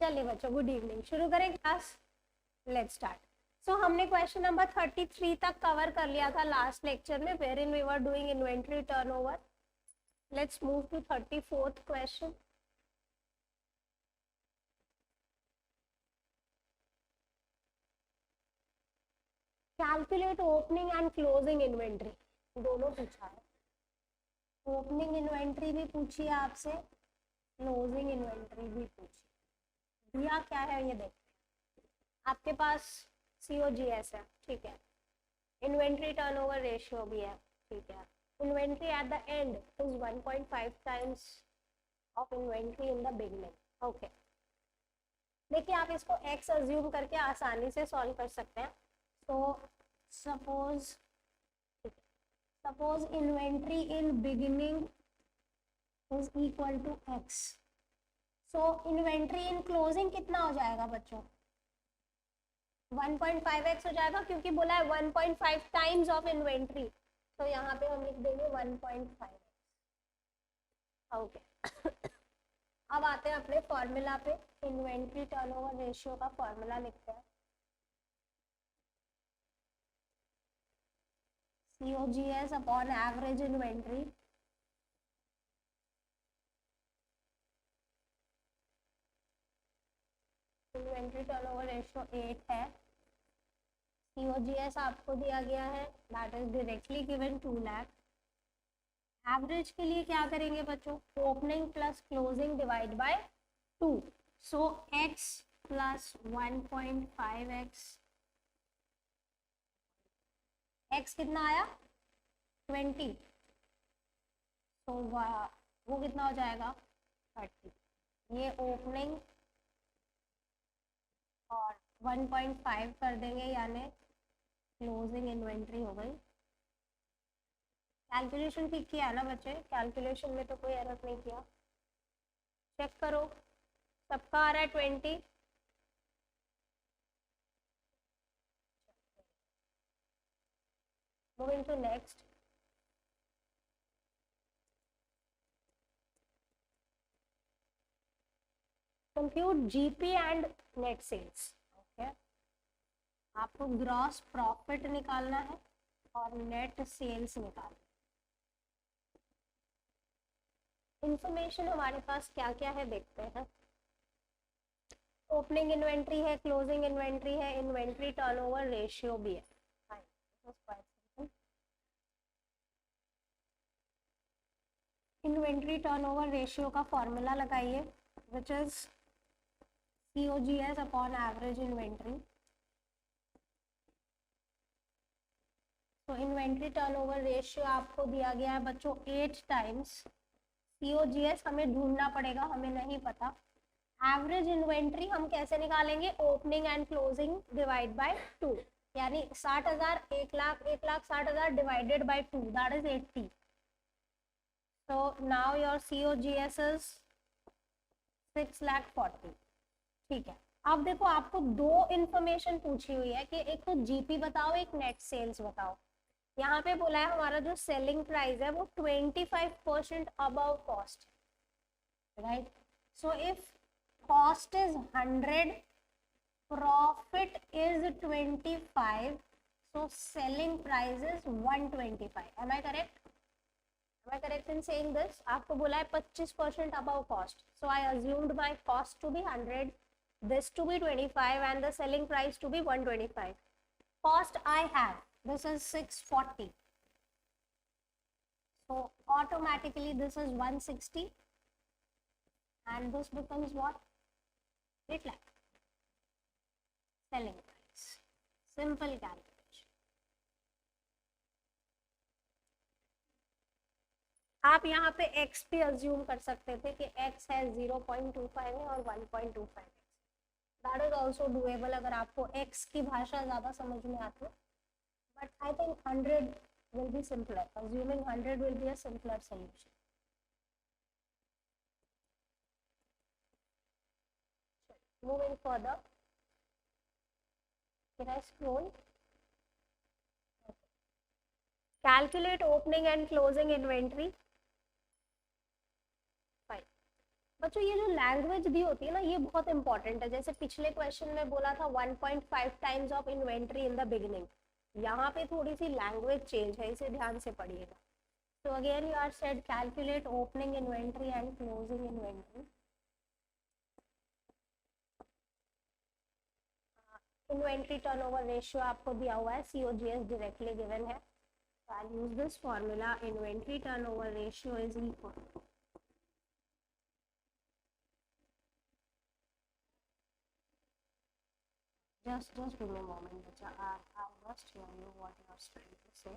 चलिए बच्चों, good evening. शुरू करें क्लास। Let's start. सो हमने क्वेश्चन नंबर 33 तक कवर कर लिया था लास्ट लेक्चर में, where in we were doing inventory turnover. Let's move to 34th question. Calculate opening and closing inventory, दोनों पूछा है। ओपनिंग इन्वेंट्री भी पूछी है आपसे, क्लोजिंग इन्वेंट्री भी पूछी। दिया क्या है ये देखते हैं। आपके पास COGS है, ठीक है। इन्वेंट्री टर्नओवर रेशियो भी है, ठीक है। Inventory at the end is 1.5 times of inventory in the beginning. Okay, देखिए आप इसको x अज्यूम करके आसानी से सॉल्व कर सकते हैं। तो suppose inventory in beginning is equal to x। So inventory in closing कितना हो जाएगा बच्चों? 1.5x हो जाएगा, क्योंकि बोला है 1.5 टाइम्स ऑफ इन्वेंट्री, तो यहाँ पे हम लिख देंगे 1.5x। ओके अब आते हैं अपने फॉर्मूला पे। इन्वेंट्री टर्नओवर रेशियो का फॉर्मूला लिखते हैं। COGS upon average inventory. Inventory turnover ratio 8 है। COGS आपको दिया गया है, that is directly given 2 lakh. Average के लिए क्या करेंगे बच्चों? Opening plus closing divide by 2। So x plus 1.5x, x कितना आया? 20। तो वो कितना हो जाएगा? 30। ये ओपनिंग और 1.5 कर देंगे, यानी क्लोजिंग इन्वेंट्री हो गई। कैलकुलेशन ठीक किया ना बच्चे? कैलकुलेशन में तो कोई एरर नहीं किया। चेक करो, सबका आ रहा है 20। Moving to next. Compute GP and net sales. Okay, आपको ग्रॉस प्रॉफिट निकालना है और नेट सेल्स निकालना है। इंफॉर्मेशन हमारे पास क्या क्या है देखते हैं। ओपनिंग इन्वेंट्री है, क्लोजिंग इन्वेंट्री है, इन्वेंट्री टर्नओवर रेशियो भी है। इन्वेंट्री टर्नओवर रेशियो का फॉर्मूला लगाइए, which is COGS upon average inventory. तो इन्वेंट्री टर्नओवर रेशियो आपको दिया गया है बच्चों 8 टाइम्स। COGS हमें ढूंढना पड़ेगा, हमें नहीं पता। एवरेज इन्वेंट्री हम कैसे निकालेंगे? Opening and closing divide by 2, यानी 60,000, 1,60,000 divided by 2, that is 80। So now your COGS is 6,40,000। ठीक है, अब देखो आपको दो इंफॉर्मेशन पूछी हुई है कि एक तो GP बताओ, एक नेट सेल्स बताओ। यहाँ पे बोला है हमारा जो सेलिंग प्राइस है वो 25% above cost, right? So if cost is 100, profit is 25, so selling price is 125. Am I correct? Am I correct in saying this? आपको बोला है 25% above cost, so I assumed my cost to be 100, this to be 25, and the selling price to be 125. Cost I have, this is 640, so automatically this is 160, and this becomes what? 8 lakh selling price. Simple calculation. आप यहाँ पे x भी assume कर सकते थे कि x है 0.25 है और 1.25x। That is also doable अगर आपको x की भाषा ज़्यादा समझ में आती है, but I think 100 will be simpler. Assuming 100 will be a simpler solution. Moving further, can I scroll? Calculate opening and closing inventory. Fine. बच्चों ये जो लैंग्वेज दी होती है ना ये बहुत इंपॉर्टेंट है। जैसे पिछले क्वेश्चन में बोला था 1.5 times of inventory in the beginning, यहाँ पे थोड़ी सी लैंग्वेज चेंज है, इसे ध्यान से पढ़िएगा। तो again you are said calculate opening inventory and closing inventory. Inventory turnover ratio आपको दिया हुआ है, COGS डायरेक्टली गिवन है। I'll use this formula, inventory turnover ratio is equal just give me a moment bacha, I must hear you what you are trying to say.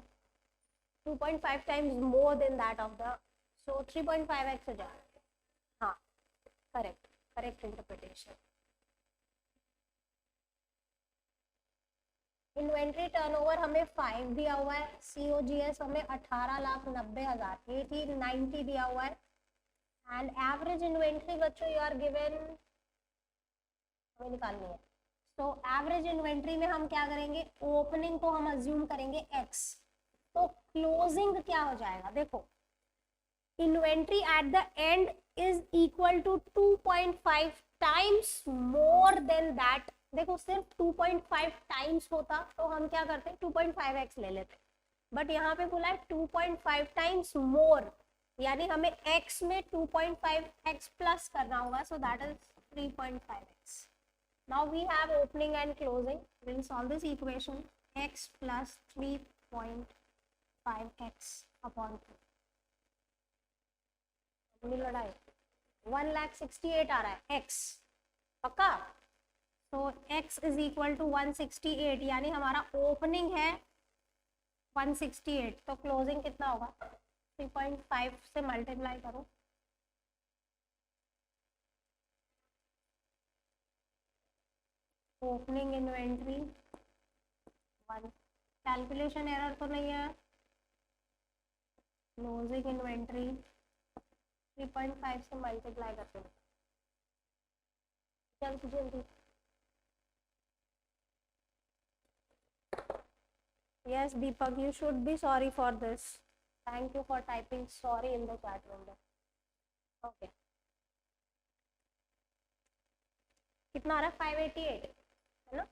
2.5 times more than that of the, so 3.5x हो जाएगा। हाँ correct interpretation। Inventory turnover हमें 5 दिया हुआ है, COGS हमें 18,90,000 1890 दिया हुआ है, एंड एवरेज इन्वेंट्री बच्चों यू आर गिवन हमें निकालनी है। तो एवरेज इन्वेंट्री में हम क्या करेंगे, ओपनिंग को हम अज्यूम करेंगे x, तो क्लोजिंग क्या हो जाएगा, देखो inventory at the end is equal to 2.5 times more than that. देखो सिर्फ 2.5 टाइम्स होता तो हम क्या करते 2.5x ले लेते, बट यहाँ पे बोला है 2.5 टाइम्स मोर, यानी हमें x में 2.5x प्लस करना होगा, so that is 3.5x। Now we have opening and closing. We will solve this equation, x plus 3.5x upon 2. लड़ाई 1,68,000 आ रहा है x पक्का, तो x इज इक्वल टू 168, यानी हमारा ओपनिंग है 168, तो क्लोजिंग कितना होगा 3.5 से मल्टीप्लाई करो, ओपनिंग इन्वेंट्री 1, कैलकुलेशन एरर तो नहीं है, क्लोजिंग इन्वेंट्री 3.5 से मल्टीप्लाई करते हैं जल्दी जल्दी। Yes Deepak, you should be sorry for this. Thank you for typing sorry in the chat window. Okay, कितना आ रहा है 588 है ना।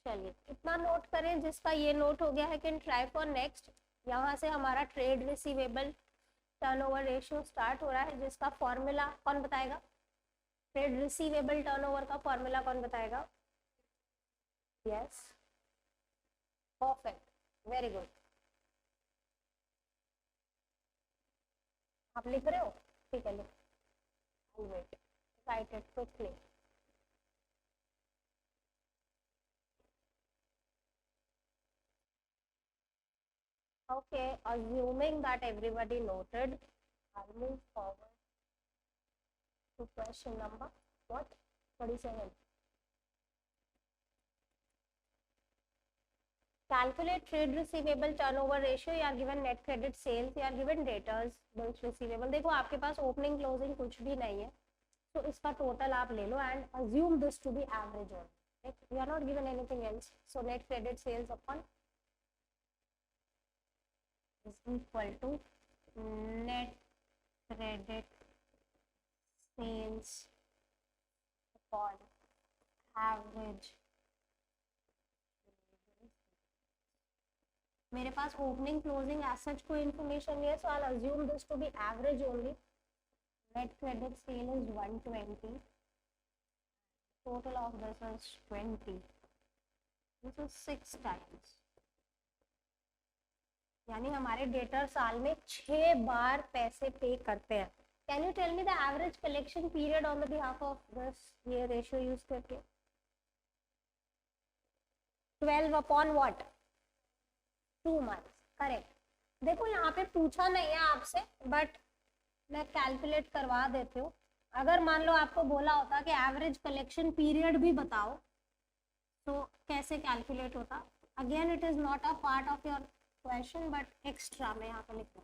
चलिए इतना नोट करें, जिसका ये नोट हो गया है कैन ट्राई फॉर नेक्स्ट। यहाँ से हमारा trade receivable turnover ratio start हो रहा है, जिसका फॉर्मूला कौन बताएगा, ट्रेड रिसीवेबल टर्नओवर का फॉर्मूला कौन बताएगा। Yes perfect, very good. आप लिख रहे हो, ठीक है लिख, wait write it quickly. Okay, assuming that everybody noted, I'll move forward to question number what 27. Calculate trade receivable turnover ratio, you are given net credit sales, you are given debtors bills receivable। देखो आपके पास opening closing कुछ भी नहीं है, तो इसका total आप ले लो and assume this to be average only, you are not given anything else, so net credit sales upon is equal to net credit sales upon average। मेरे पास ओपनिंग क्लोजिंग एज सच कोई information नहीं है, so I assume this to be average only. Net credit sale is 120, total of this is 20, this is 6 times, यानी हमारे debtor साल में 6 बार पैसे पे करते हैं। Can you tell me the average collection period on the behalf of this, ये ratio use करके 12 अपॉन व्हाट 2 मंथ्स, करेक्ट। देखो यहाँ पे पूछा नहीं है आपसे, बट मैं कैलकुलेट करवा देती हूँ। अगर मान लो आपको बोला होता कि एवरेज कलेक्शन पीरियड भी बताओ, तो कैसे कैलकुलेट होता। Again it is not a part of your question, but extra में यहाँ पे लिख दूँ।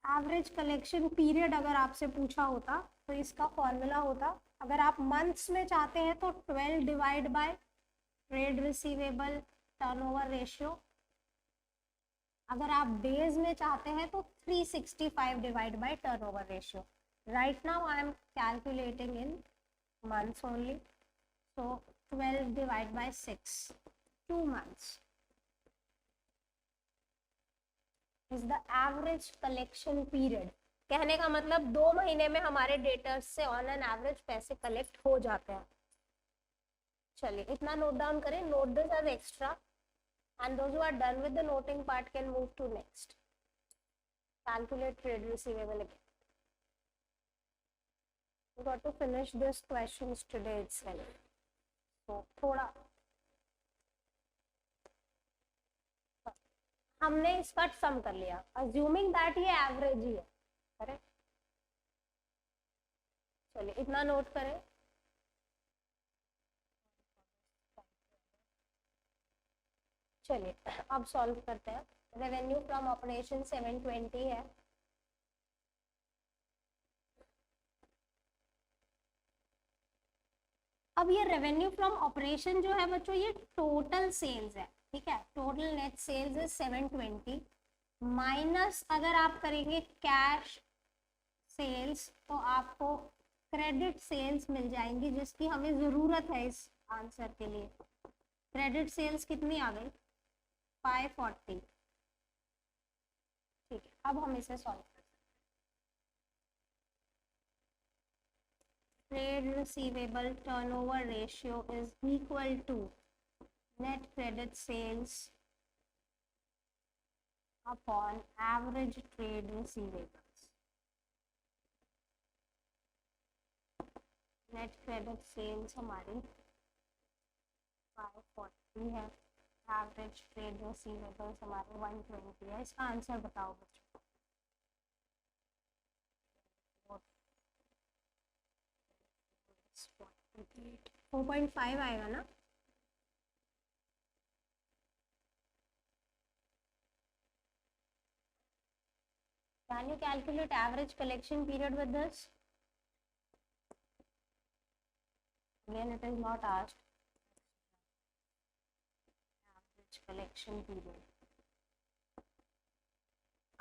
एवरेज कलेक्शन पीरियड अगर आपसे पूछा होता तो इसका फॉर्मूला होता, अगर आप मंथ्स में चाहते हैं तो 12 divide by trade receivable turnover ratio, अगर आप डेज में चाहते हैं तो 365 divide by turnover ratio. Right now I am calculating in months only, so 12 divide by 6, 2 months is the average collection period. कहने का मतलब 2 महीने में हमारे डेटर्स से ऑन एन एवरेज पैसे कलेक्ट हो जाते हैं. चलिए इतना नोट डाउन करें, note this as extra, and those who are done with the noting part can move to next. Calculate trade receivable again. We got to finish this questions today itself. So थोड़ा हमने इसका सम कर लिया, assuming that ये average ही है, correct. चलिए इतना note करें. चलिए अब सॉल्व करते हैं. रेवेन्यू फ्रॉम ऑपरेशन 720 है. अब ये रेवेन्यू फ्रॉम ऑपरेशन जो है बच्चों ये टोटल सेल्स है, ठीक है. Total net sales is 720 minus अगर आप करेंगे कैश सेल्स तो आपको क्रेडिट सेल्स मिल जाएंगी, जिसकी हमें जरूरत है इस आंसर के लिए. क्रेडिट सेल्स कितनी आ गई? 540. ठीक है, अब हम इसे सॉल्व करते हैं. Trade receivable turnover ratio is equal to net credit sales upon average trade receivables. Net credit sales हमारी 540 है, एवरेज ट्रेड रिसीवेबल्स हमारे 120 है. इसका आंसर बताओ बच्चों. 4.5 आएगा ना. Can you calculate average collection period with this? Again, it is not asked. Average collection period.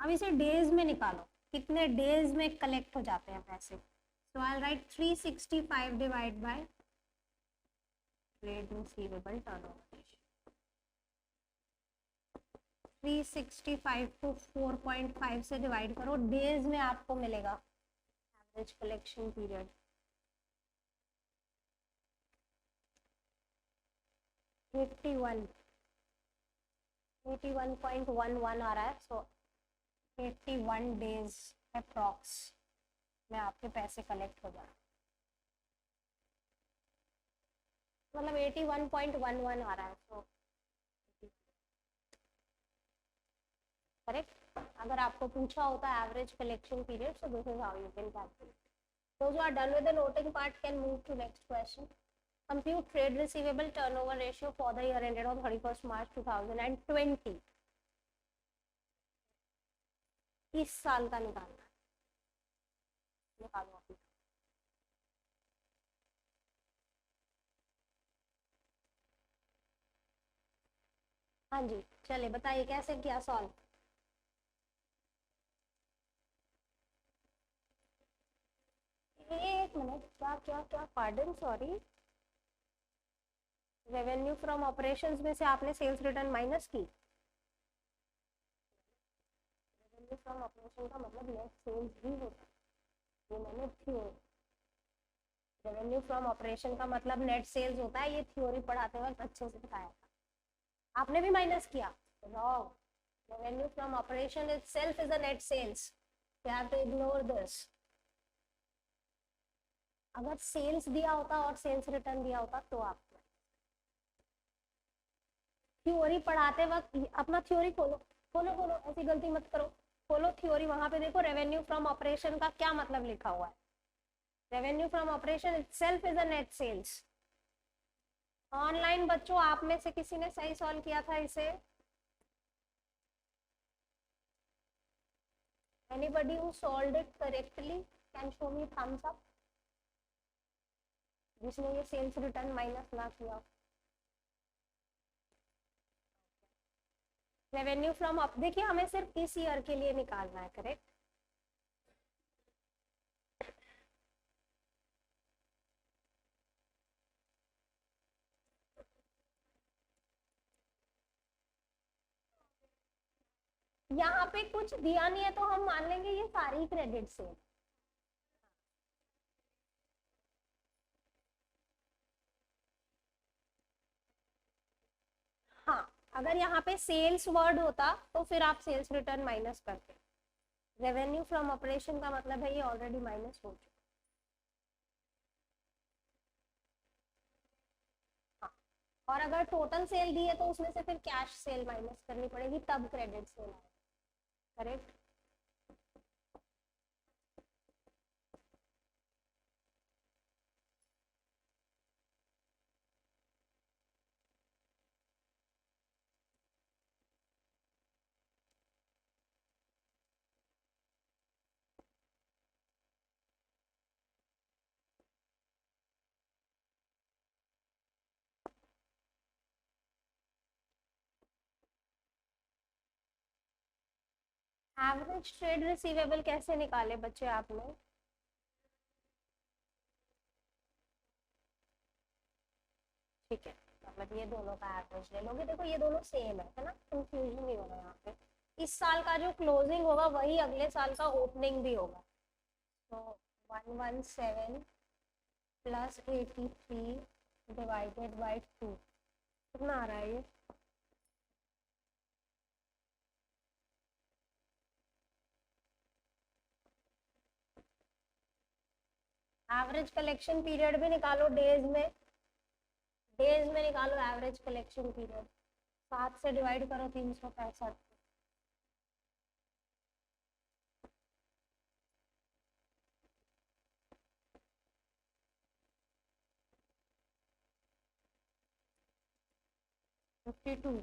अब इसे डेज में निकालो, कितने डेज में कलेक्ट हो जाते हैं पैसे. So I'll write 365 divided by trade receivable turnover ratio. 365 को 4.5 से डिवाइड करो, डेज में आपको मिलेगा एवरेज कलेक्शन पीरियड. 81.11 आ रहा है. सो 81 डेज अप्रॉक्स में आपके पैसे कलेक्ट हो जाए, मतलब 81.11 आ रहा है. So correct. अगर आपको पूछा होता है average collection period, so this is how you can calculate. Those who are done with the noting part can move to next question. Compute trade receivable turnover ratio for the year ended on 31st March 2020. इस साल का निकालना है. निकालो अभी. हाँ जी, चलिए बताइए कैसे किया सॉल्व. एक मिनट, क्या क्या क्या, pardon, sorry. Revenue from operations में से आपने सेल्स रिटर्न माइनस की. रेवेन्यू फ्रॉम ऑपरेशन का मतलब नेट सेल्स भी होता है, ये मैंने थ्योरी. रेवेन्यू फ्रॉम ऑपरेशन का मतलब नेट सेल्स होता है, ये थ्योरी पढ़ाते वक्त अच्छे से बताया था. आपने भी माइनस किया. Wrong. Revenue from operation itself is a net sales. You have to ignore this. अगर सेल्स दिया होता और सेल्स रिटर्न दिया होता तो आप थ्योरी पढ़ाते वक्त अपना थ्योरी खोलो. खोलो खोलो, ऐसी गलती मत करो. खोलो थ्योरी, वहां पे देखो रेवेन्यू फ्रॉम ऑपरेशन का क्या मतलब लिखा हुआ है. Revenue from operation itself is a net sales. Online बच्चों आप में से किसी ने सही सॉल्व किया था इसे? Anybody who solved it correctly can show me thumbs up. जिसने ये सेल्स रिटर्न माइनस ना किया। रेवेन्यू फ्रॉम अप, देखिए हमें सिर्फ इस ईयर के लिए निकालना है, करेक्ट। यहाँ पे कुछ दिया नहीं है तो हम मान लेंगे ये सारी क्रेडिट से। हाँ, अगर यहाँ पे सेल्स वर्ड होता तो फिर आप सेल्स रिटर्न माइनस करते। रेवेन्यू फ्रॉम ऑपरेशन का मतलब है ये ऑलरेडी माइनस हो चुका। हाँ, और अगर टोटल सेल दी है तो उसमें से फिर कैश सेल माइनस करनी पड़ेगी, तब क्रेडिट सेल आएगा, करेक्ट। एवरेज ट्रेड रिसीवेबल कैसे निकाले बच्चे आपने? ठीक है, मतलब ये दोनों का एवरेज ले लोगे। देखो ये दोनों सेम है ना, कंफ्यूजन नहीं होगा यहाँ पे। इस साल का जो क्लोजिंग होगा वही अगले साल का ओपनिंग भी होगा। तो 117 प्लस 83 डिवाइडेड बाई 2 कितना आ रहा है ये? एवरेज कलेक्शन पीरियड भी निकालो डेज में, डेज में निकालो एवरेज कलेक्शन पीरियड। 7 से डिवाइड करो 365। फिफ्टी टू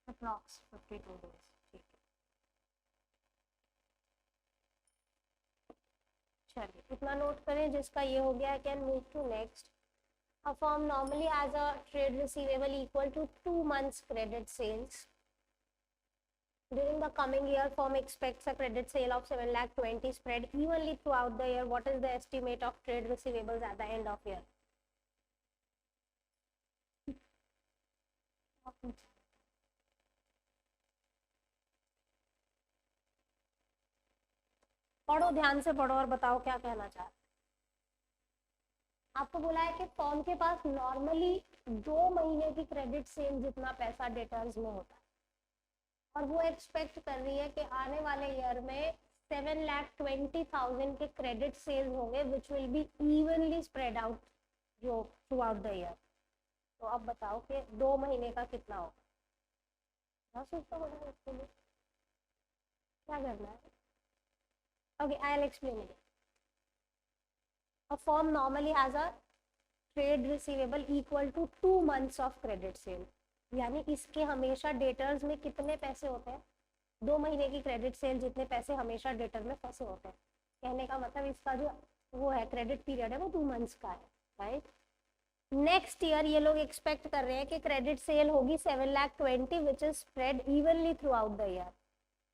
अप्रॉक्स 52 डेज, ठीक है। चलिए इतना नोट करें जिसका ये हो गया। Can move to next. A firm normally has a trade receivable equal to 2 months credit sales. During the coming year, firm expects a credit sale of 7,20,000 spread evenly throughout the year. What is the estimate of trade receivables at the end of year? पढ़ो, ध्यान से पढ़ो और बताओ क्या कहना चाह रहे। आपको बोला है कि फर्म के पास नॉर्मली 2 महीने की क्रेडिट सेल जितना पैसा डेटर्स में होता है, और वो एक्सपेक्ट कर रही है कि आने वाले ईयर में 7,20,000 के क्रेडिट सेल्स होंगे which will be evenly spread out जो थ्रू आउट द ईयर। तो अब बताओ कि 2 महीने का कितना होगा। सोचता होगा इसके लिए क्या करना है। Okay, I will explain it. A firm normally has a trade receivable equal to 2 months of credit sale, यानी इसके हमेशा डेटर्स में कितने पैसे होते हैं? 2 महीने की क्रेडिट सेल जितने पैसे हमेशा डेटर में फंसे होते हैं। कहने का मतलब इसका जो वो है क्रेडिट पीरियड है वो 2 मंथ्स का है, राइट। नेक्स्ट ईयर ये लोग एक्सपेक्ट कर रहे हैं कि क्रेडिट सेल होगी 7,20,000 which is spread evenly through out the year.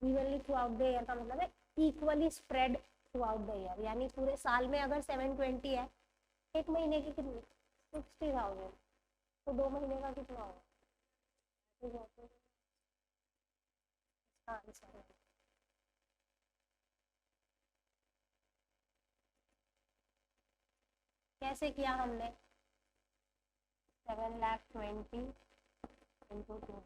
Evenly through out the year का मतलब है equally spread through out the year, यानी पूरे साल में अगर 720 है, एक महीने की कितनी 60,000, तो 2 महीने का कितना होगा? आंसर है। कैसे किया हमने? 7,20,000 into 2।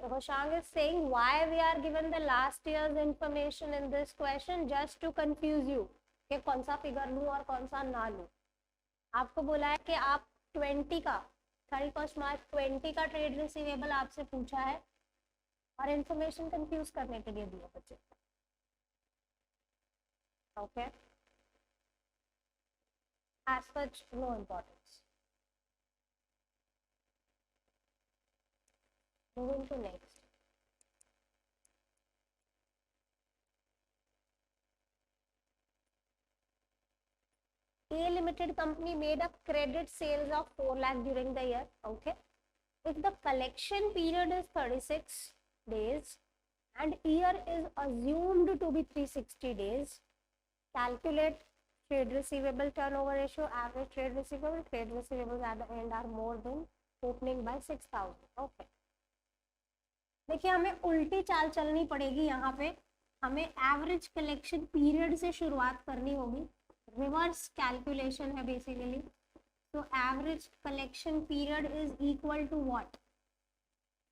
Hoshang is saying why we are given the last year's information in this question just to confuse you कि कौन सा फिगर लूं और कौन सा ना लूं। आपको बोला है कि आप 20 का 31 मार्च 20 का ट्रेड रिसीवेबल आपसे पूछा है और इंफॉर्मेशन कंफ्यूज करने के लिए दिया बच्चे। Okay, as such no importance. Moving to next. A limited company made a credit sales of 4 lakh during the year. Okay. If the collection period is 36 days and year is assumed to be 360 days, calculate trade receivable turnover ratio, average trade receivables at the end are more than opening by 6,000. Okay. देखिए हमें उल्टी चाल चलनी पड़ेगी. यहाँ पे हमें average collection period से शुरुआत करनी होगी. रिवर्स कैलकुलेशन है बेसिकली. तो average collection period is equal to what?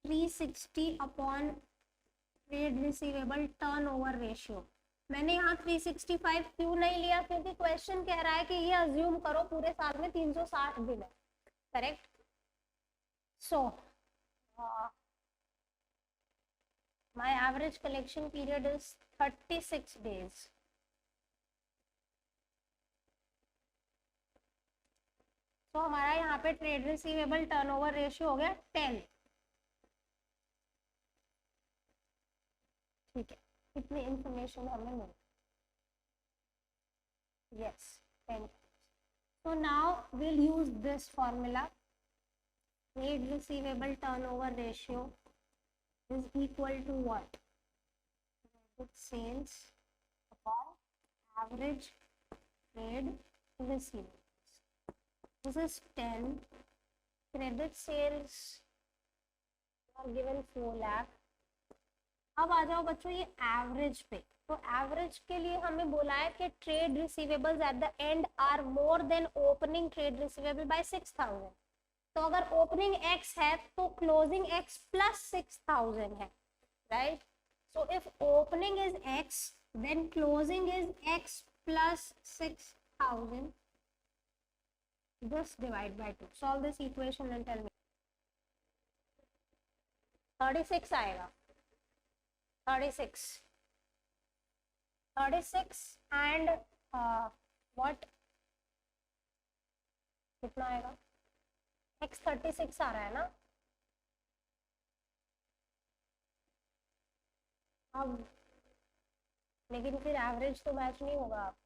360 upon trade receivable turnover ratio. मैंने यहाँ 365 क्यों नहीं लिया? क्योंकि क्वेश्चन कह रहा है कि ये अज्यूम करो पूरे साल में 360 दिन है. Correct. So my average collection period is 36 days. तो हमारा यहाँ पे ट्रेड रिसीवेबल टर्नओवर रेशियो हो गया 10. ठीक है. कितनी इंफॉर्मेशन हमें मिली? Yes 10. So now we'll use this formula. Trade receivable turnover ratio is equal to what? Credit sales upon average trade receivables. This is 10. Credit sales are given 4 lakh. अब आ जाओ बच्चों ये एवरेज पे. तो एवरेज के लिए हमें बोला है कि trade receivables at the end are more than opening trade receivable by 6,000. तो अगर ओपनिंग x है तो क्लोजिंग x प्लस 6,000 है. Right. So if opening is x then closing is x plus 6,000. Just divide by 2. Solve this equation and tell me. 36 आएगा. 36 and what? कितना आएगा? x 36 आ रहा है ना. अब लेकिन फिर एवरेज तो मैच नहीं होगा आपका.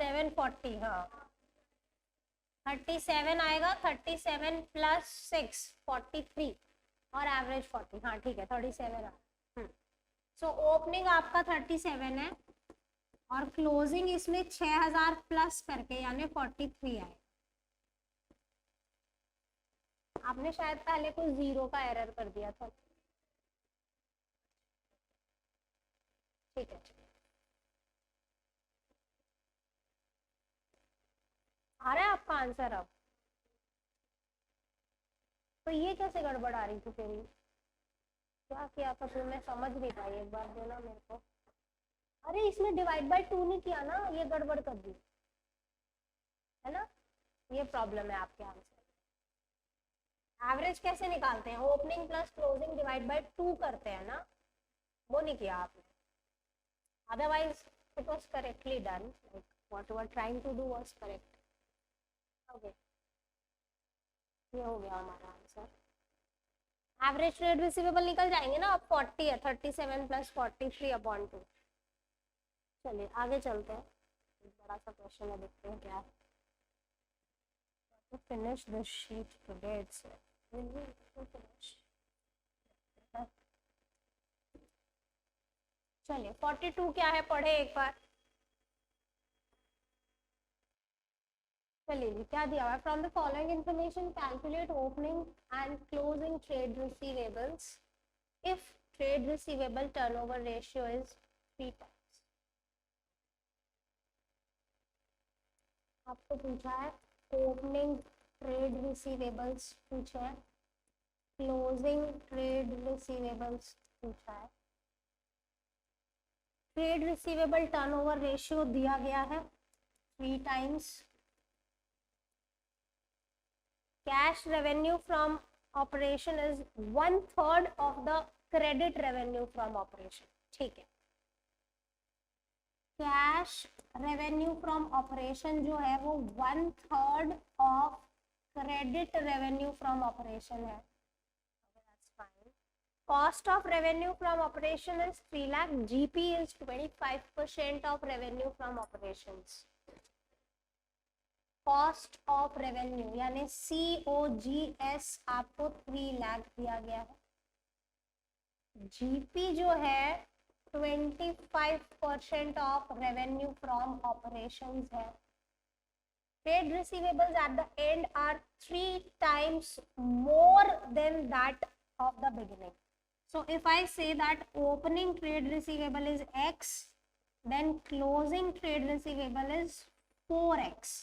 $740. हाँ 37 आएगा. 37 प्लस 6 43 और एवरेज 40. हाँ ठीक है 37 आ. सो ओपनिंग आपका 37 है और क्लोजिंग इसमें 6,000 प्लस करके यानी 43 आए. आपने शायद पहले कुछ जीरो का एरर कर दिया था. ठीक है. आ रहा है आपका आंसर अब? तो ये कैसे गड़बड़ आ रही थी तेरी? क्या किया था तू? मैं समझ नहीं पाई. एक बार बोला मेरे को. अरे इसमें डिवाइड बाय 2 नहीं किया ना, ये गड़बड़ कर दी है ना. ये प्रॉब्लम है आपके आंसर. एवरेज कैसे निकालते हैं? Opening plus closing divide by 2 करते हैं ना. वो नहीं किया आपने. Otherwise it was correctly done. What you are trying to do was correct. Okay ये हो गया हमारा आंसर. एवरेज ट्रेड रिसीवेबल निकल जाएंगे ना. अब 40 है. 37 प्लस 43 अपॉन 2. चलिए आगे चलते हैं. एक बड़ा सा क्वेश्चन है, देखते हैं क्या है. to finish this sheet today itself. Will we finish? चलिए 42 क्या है पढ़े एक बार. चलिए क्या दिया हुआ है? From the following information calculate opening and closing trade receivables if trade receivable turnover ratio is 3 times. आपको पूछा है ओपनिंग ट्रेड रिसीवेबल्स पूछा है, क्लोजिंग ट्रेड रिसीवेबल्स पूछा है, ट्रेड रिसीवेबल टर्नओवर रेशियो दिया गया है 3 times. Cash revenue from operation is 1/3 of the credit revenue from operation. ठीक है. कैश रेवेन्यू फ्रॉम ऑपरेशन जो है वो 1/3 of credit revenue from operation है. Cost of revenue from operation is 3 lakh. GP is 25% of revenue from operations. Cost of revenue यानी COGS आपको 3 लाख दिया गया है. GP जो है 25% of revenue from operations है. Trade receivables at the end are 3 times more than that of the beginning. So if I say that opening trade receivable is X, then closing trade receivable is 4X.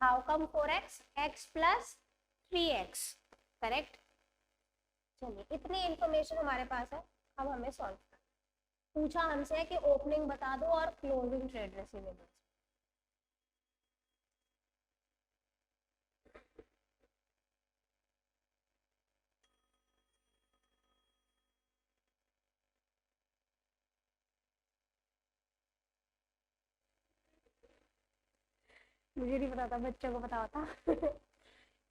How come 4X? X plus 3X. Correct? चलिए इतनी information हमारे पास है. अब हमें solve पूछा हमसे है कि ओपनिंग बता दो और क्लोजिंग ट्रेड रिसीवेबल. मुझे नहीं पता था, बच्चों को पता होता.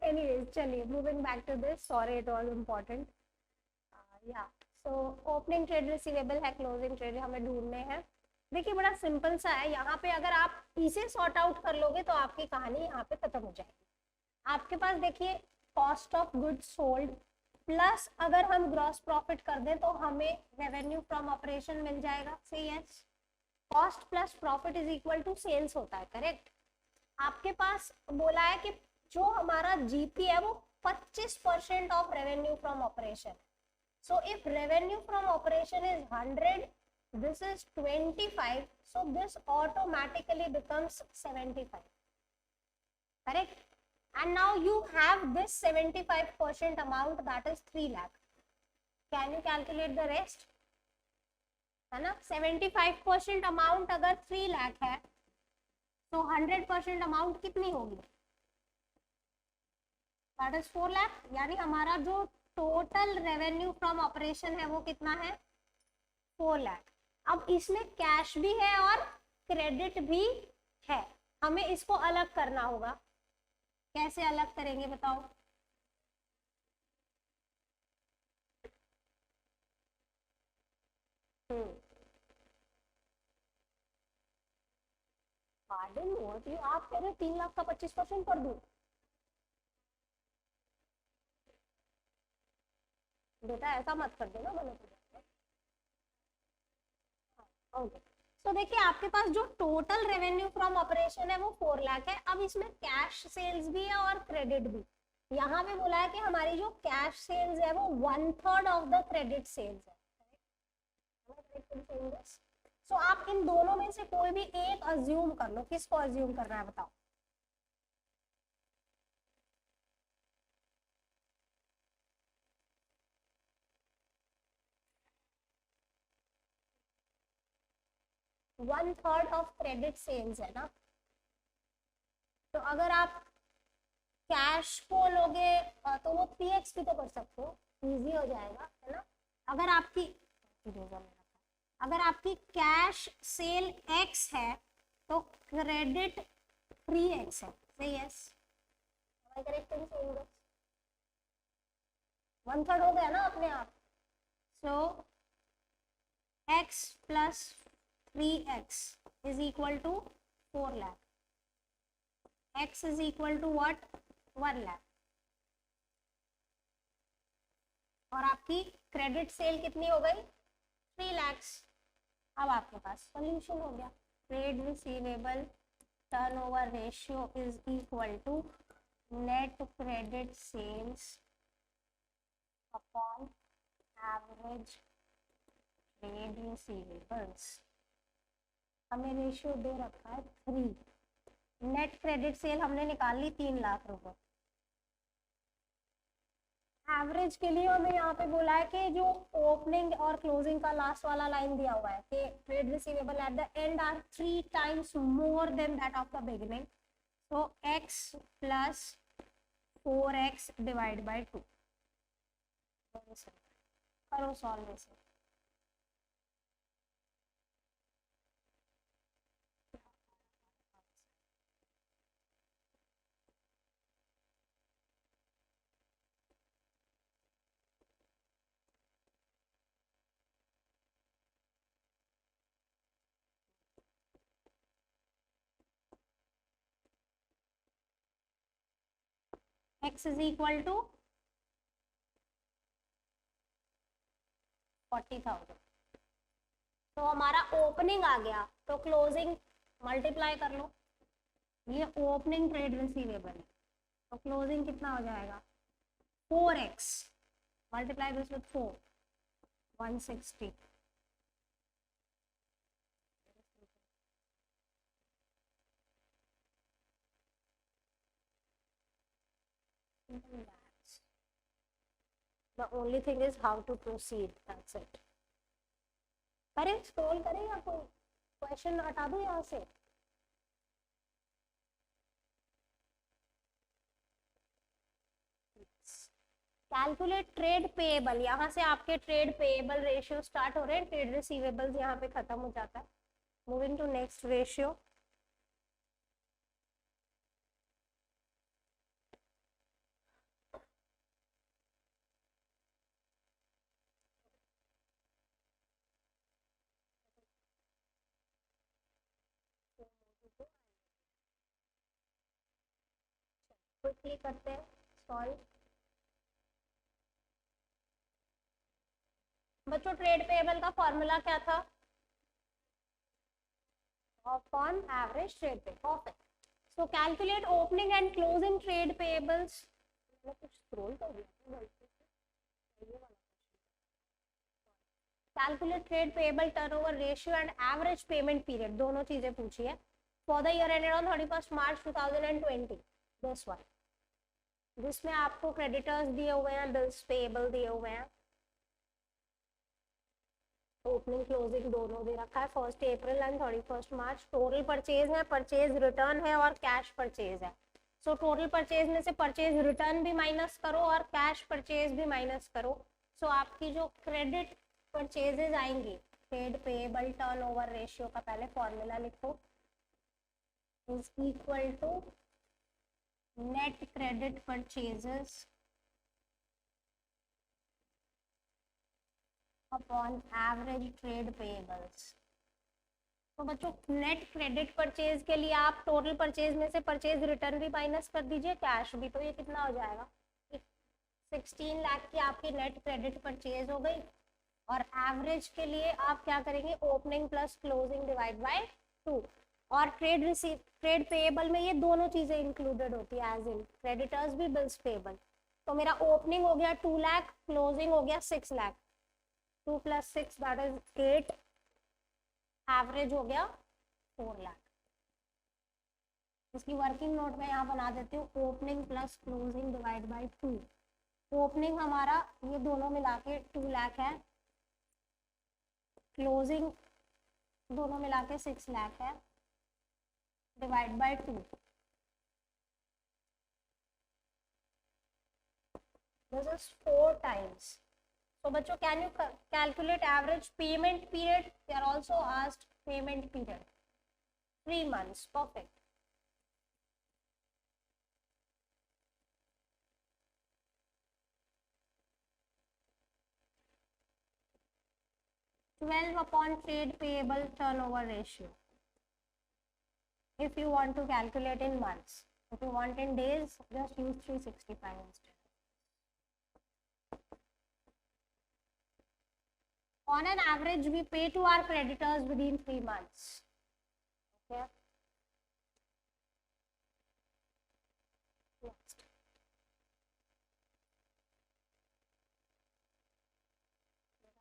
एनीवेज चलिए moving back to this. Sorry it was important. Yeah so opening trade receivable है, क्लोजिंग ट्रेड हमें ढूंढने हैं. देखिए बड़ा सिंपल सा है. यहाँ पे अगर आप इसे सॉर्ट आउट कर लोगे तो आपकी कहानी यहाँ पे खत्म हो जाएगी. आपके पास देखिए cost of goods sold plus अगर हम ग्रॉस प्रॉफिट कर दें तो हमें रेवेन्यू फ्रॉम ऑपरेशन मिल जाएगा. सही है. Cost plus profit is equal to sales होता है. करेक्ट. आपके पास बोला है कि जो हमारा जीपी है वो 25% of revenue from operation. So if revenue from operation is 100, this is 25, so this automatically becomes 75. Correct. And now you have this 75% amount, that is 3 lakh. Can you calculate the rest? है ना. 75% amount अगर 3 लाख है तो 100% amount कितनी होगी? That is 4 lakh. यानी हमारा जो टोटल रेवेन्यू फ्रॉम ऑपरेशन है वो कितना है? 4 लाख. अब इसमें कैश भी है और क्रेडिट भी है. हमें इसको अलग करना होगा. कैसे अलग करेंगे बताओ? पार्डन व्हाट यू आप कह रहे 3 लाख का 25% कर दूं? बेटा ऐसा मत कर देना. मैंने ओके. तो देखिए आपके पास जो टोटल रेवेन्यू फ्रॉम ऑपरेशन है वो 4 लाख है. अब इसमें कैश सेल्स भी है और क्रेडिट भी. यहाँ पे बोला है कि हमारी जो कैश सेल्स है वो 1/3 ऑफ द क्रेडिट सेल्स है. सो आप इन दोनों में से कोई भी एक अज्यूम कर लो. किसको अज्यूम करना है बताओ? One third of credit sales है ना. तो अगर आप कैश को लोगे तो वो 3x भी तो कर सकते हो. इजी हो जाएगा है ना. अगर आपकी कैश सेल x है तो क्रेडिट 3x है. सही है. करेक्ट. 1/3 हो गया ना अपने आप. सो x plus 3x is equal to 4 lakh. X is equal to what? 1 lakh. और आपकी क्रेडिट सेल कितनी हो गई? 3 lakhs. अब आपके पास सोल्यूशन हो गया. Trade receivable turnover ratio is equal to net credit sales upon average trade receivables. हमें रेशियो दे रखा है 3. नेट क्रेडिट सेल हमने निकाल ली 3 लाख रुपए. एवरेज के लिए हमें यहाँ पे बोला है कि जो ओपनिंग और क्लोजिंग का लास्ट वाला लाइन दिया हुआ है कि trade receivable at the end are 3 times more than that of the beginning. So x plus 4x divide by 2. करो solve. x is equal to 40,000। तो हमारा ओपनिंग आ गया, तो क्लोजिंग मल्टीप्लाई कर लो। ये ओपनिंग ट्रेड रिसीवेबल है, तो क्लोजिंग कितना हो जाएगा 4x multiply this with 4, 160। The only thing is how to proceed, that's it। करें स्क्रॉल करें या कोई क्वेश्चन हटा दो यहाँ से। कैलकुलेट ट्रेड पेएबल, यहाँ से आपके ट्रेड पेएबल रेशियो स्टार्ट हो रहे हैं, ट्रेड रिसीवेबल्स यहाँ पे खत्म हो जाता है। Moving to next ratio. Quickly करते हैं सॉल्व। बच्चों ट्रेड पेएबल का फॉर्मूला क्या था, अपॉन एवरेज ट्रेड पे, perfect. So calculate opening and closing trade payables. मैंने कुछ स्क्रॉल कर दिया, calculate trade payable turnover ratio and average payment period, दोनों चीजें पूछी है for the year ended on 31 March 2020, this one, जिसमें आपको क्रेडिटर्स दिए हुए हैं, बिल्स पेएबल दिए हुए हैं, ओपनिंग क्लोजिंग दोनों दे रखा है, 1 अप्रैल एंड 31 मार्च। टोटल परचेज है, परचेज रिटर्न है और कैश परचेज है। सो टोटल परचेज में से परचेज रिटर्न भी माइनस करो और कैश परचेज भी माइनस करो। सो आपकी जो क्रेडिट परचेजेज आएंगी, ट्रेड पेएबल टर्नओवर रेशियो का पहले फॉर्मूला लिखो, is equal to net credit purchases upon average trade payables. तो बच्चों नेट क्रेडिट परचेज के लिए आप टोटल परचेज में से परचेज रिटर्न भी माइनस कर दीजिए, कैश भी, तो ये कितना हो जाएगा 16 लाख की आपकी नेट क्रेडिट परचेज हो गई। और एवरेज के लिए आप क्या करेंगे, opening plus closing divide by 2। और ट्रेड पेएबल में ये दोनों चीजें इंक्लूडेड होती है, एज इन क्रेडिटर्स भी बिल्स पेएबल। तो मेरा ओपनिंग हो गया 2 लाख, क्लोजिंग हो गया 6 लाख, 2 + 6 दैट इज 8, एवरेज हो गया 4 लाख। इसकी वर्किंग नोट में यहाँ बना देती हूँ, opening plus closing divide by 2। Opening हमारा ये दोनों मिला के 2 लाख है, क्लोजिंग दोनों मिला के 6 लाख है, divide by 2। This is 4 times. So बच्चों can you calculate average payment period? They are also asked payment period, 3 months, perfect। Twelve upon trade payable turnover ratio. If you want to calculate in months, if you want in days, just use 365 instead. On an average, we pay to our creditors within 3 months. Okay. Next.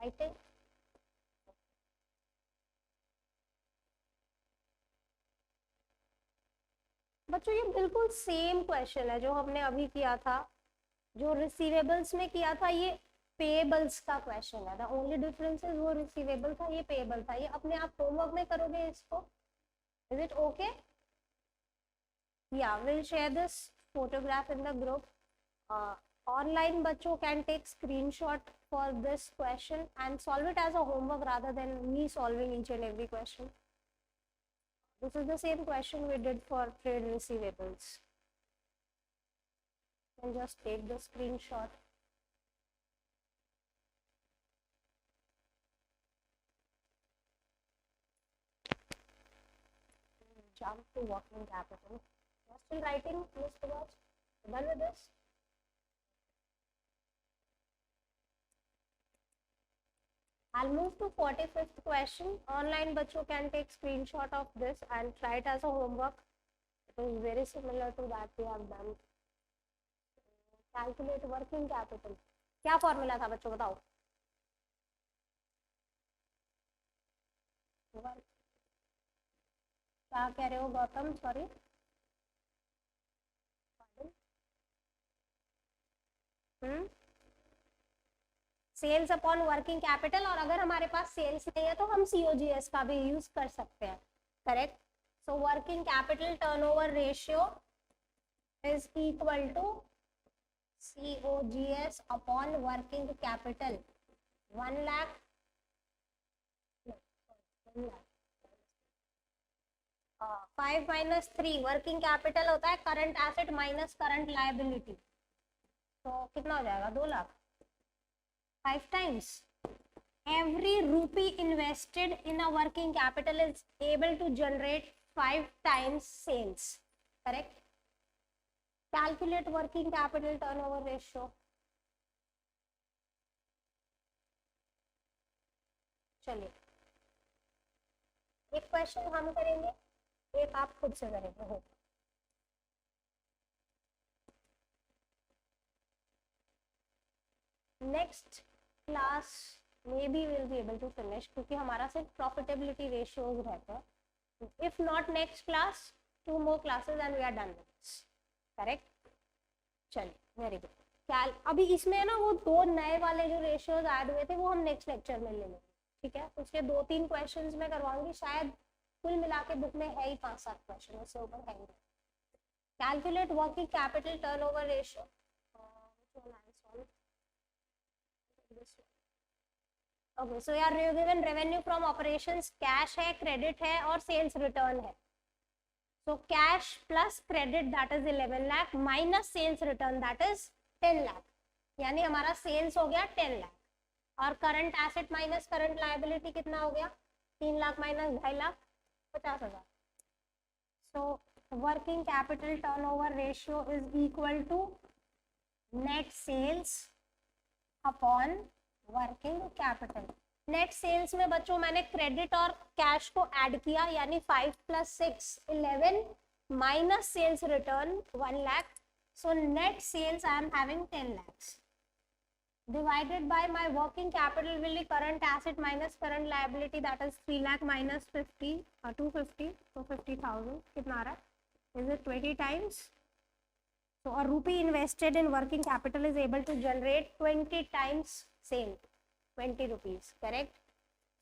Writing. बच्चों ये बिल्कुल same question है जो हमने अभी किया था, जो रिसीवेबल्स में किया था, ये पेएबल्स का क्वेश्चन है। द ओनली डिफरेंस इज वो रिसीवेबल था, ये पेएबल था। ये अपने आप होमवर्क में करोगे इसको, इज इट ओके? या will share this photograph in the group. Online बच्चों can take screenshot for this question and solve it as a homework rather than me solving each and every question. This is the same question we did for trade receivables. And just take the screenshot. Jump to working capital. You're still writing, Mr. Raj? Done with this? I'll move to 45th question. Online बच्चों can take screenshot of this and try it as a homework. It is very similar to that we have done. Calculate working capital. क्या फॉर्मूला था बच्चों बताओ? क्या कह रहे हो Gautam? Sorry, sales upon working capital, और अगर हमारे पास सेल्स नहीं है तो हम सीओजीएस का भी यूज कर सकते हैं. Correct. So working capital turnover ratio is equal to COGS upon working capital. 1 lakh 5 minus 3 working capital होता है current asset minus current liability. तो कितना हो जाएगा? 2 lakh. 5 times. Every rupee invested in a working capital is able to generate 5 times sales. Correct? Calculate working capital turnover ratio. चलिए, एक question हम करेंगे, एक आप खुद से करेंगे. हो next class maybe will be able to finish, क्योंकि हमारा सिर्फ प्रॉफिटेबिलिटी रेशियोज रहते हैं. If not next class, 2 more classes and we are done with this. Correct. चलिए, वेरी गुड. क्या अभी इसमें ना वो 2 नए वाले जो रेशियोज ऐड हुए थे वो हम नेक्स्ट लेक्चर में ले लेंगे. ठीक है. उसके 2-3 क्वेश्चंस में करवाऊंगी. शायद कुल मिला के बुक में है ही 5-7 क्वेश्चन, उससे ऊपर है ही. Calculate working capital turnover ratio. Okay, so यार given revenue from operations cash है, क्रेडिट है और सेल्स रिटर्न है. So cash plus credit that is 11 lakh minus sales return that is 10 lakh. यानी हमारा सेल्स हो गया 10 लाख और current asset minus current liability कितना हो गया? 3 lakh minus 2.5 lakh, 50,000. So working capital turnover ratio is equal to net sales upon working capital. Net sales में बच्चों मैंने क्रेडिट और कैश को ऐड किया, यानी 5 + 6 11 minus sales return 1 lakh. So net sales I am having 10 lakhs divided by my working capital will be current asset minus current liability, that is 3 lakh minus 50 250, so 50,000. कितना आ रहा है? Is it 20 times? So a rupee invested in working capital is able to generate 20 times sale, 20 rupees. Correct?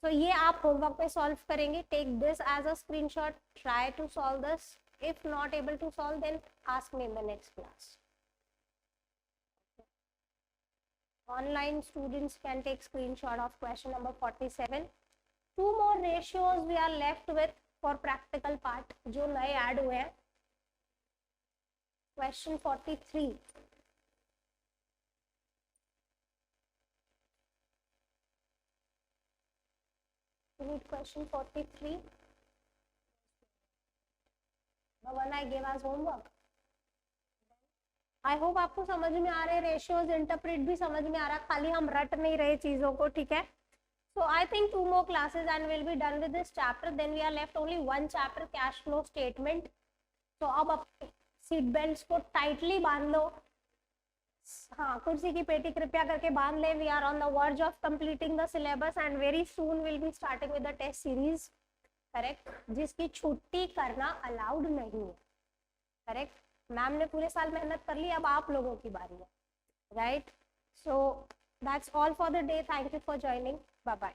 So ये आप homework पे solve करेंगे. Take this as a screenshot. Try to solve this. If not able to solve, then ask me in the next class. Online students can take screenshot of question number 47. 2 more ratios we are left with for practical part जो नए add हुए हैं. Question 43. Read question 43. The one I gave as homework. I hope आपको समझ में आ रहे ratios, interpret भी समझ में आ रहा, खाली हम रट नहीं रहे चीजों को. ठीक है. So I think 2 more classes and we'll be done with this chapter. Then we are left only 1 chapter, cash flow statement. तो अब अपने सीट बेल्ट को टाइटली बांध लो. हाँ, कुर्सी की पेटी कृपया करके बांध ले. We are on the verge of completing the syllabus and very soon will be starting with the test series. Correct. जिसकी छुट्टी करना अलाउड नहीं है. करेक्ट. मैम ने पूरे साल मेहनत कर ली, अब आप लोगों की बारी है. Right. So that's all for the day. Thank you for joining. Bye bye.